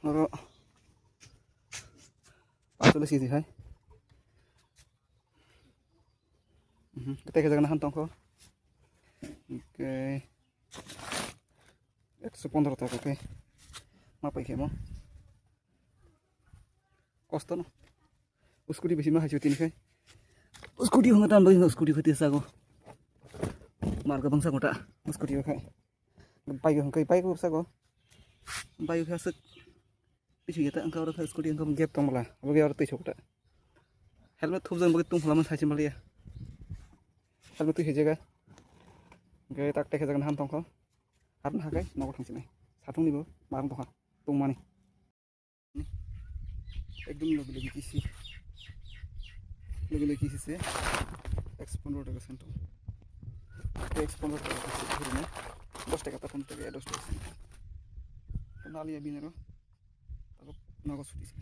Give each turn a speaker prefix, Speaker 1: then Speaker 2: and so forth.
Speaker 1: Oro 45 KG হয় কেটে জায়গা না তংক 115 টাকা কে মা পাই খেমো কষ্ট ন স্কুটি বেশি মা হাইছো তিনখাই স্কুটি হঙ্গা টান বই স্কুটি ফতি সাগো মার্গ বংসা গোটা স্কুটি খাই বাইক হंखै বাইक सागो बाइक हासक पिछु गेता अंका और स्कुटी अंका गेप तंगला बगे और तैसो गटा हेलमेट थुबजन बगे तुंफला साइसे मालिया हेलमेट तै हेजेगा गे ताक टेके जागन हाम तंखौ हारन हागाय नगो थांसिनाय साथुंनिबो मारन दखा तुंमानि एकदम लगे किसी से एक्सपोंडर टाका सेंटो एक्सपोंडर टाका से 10 টাকা 15 টাকা 10 টাকা নালিয়া বিনেরো তারপর নগদ ছুটিছে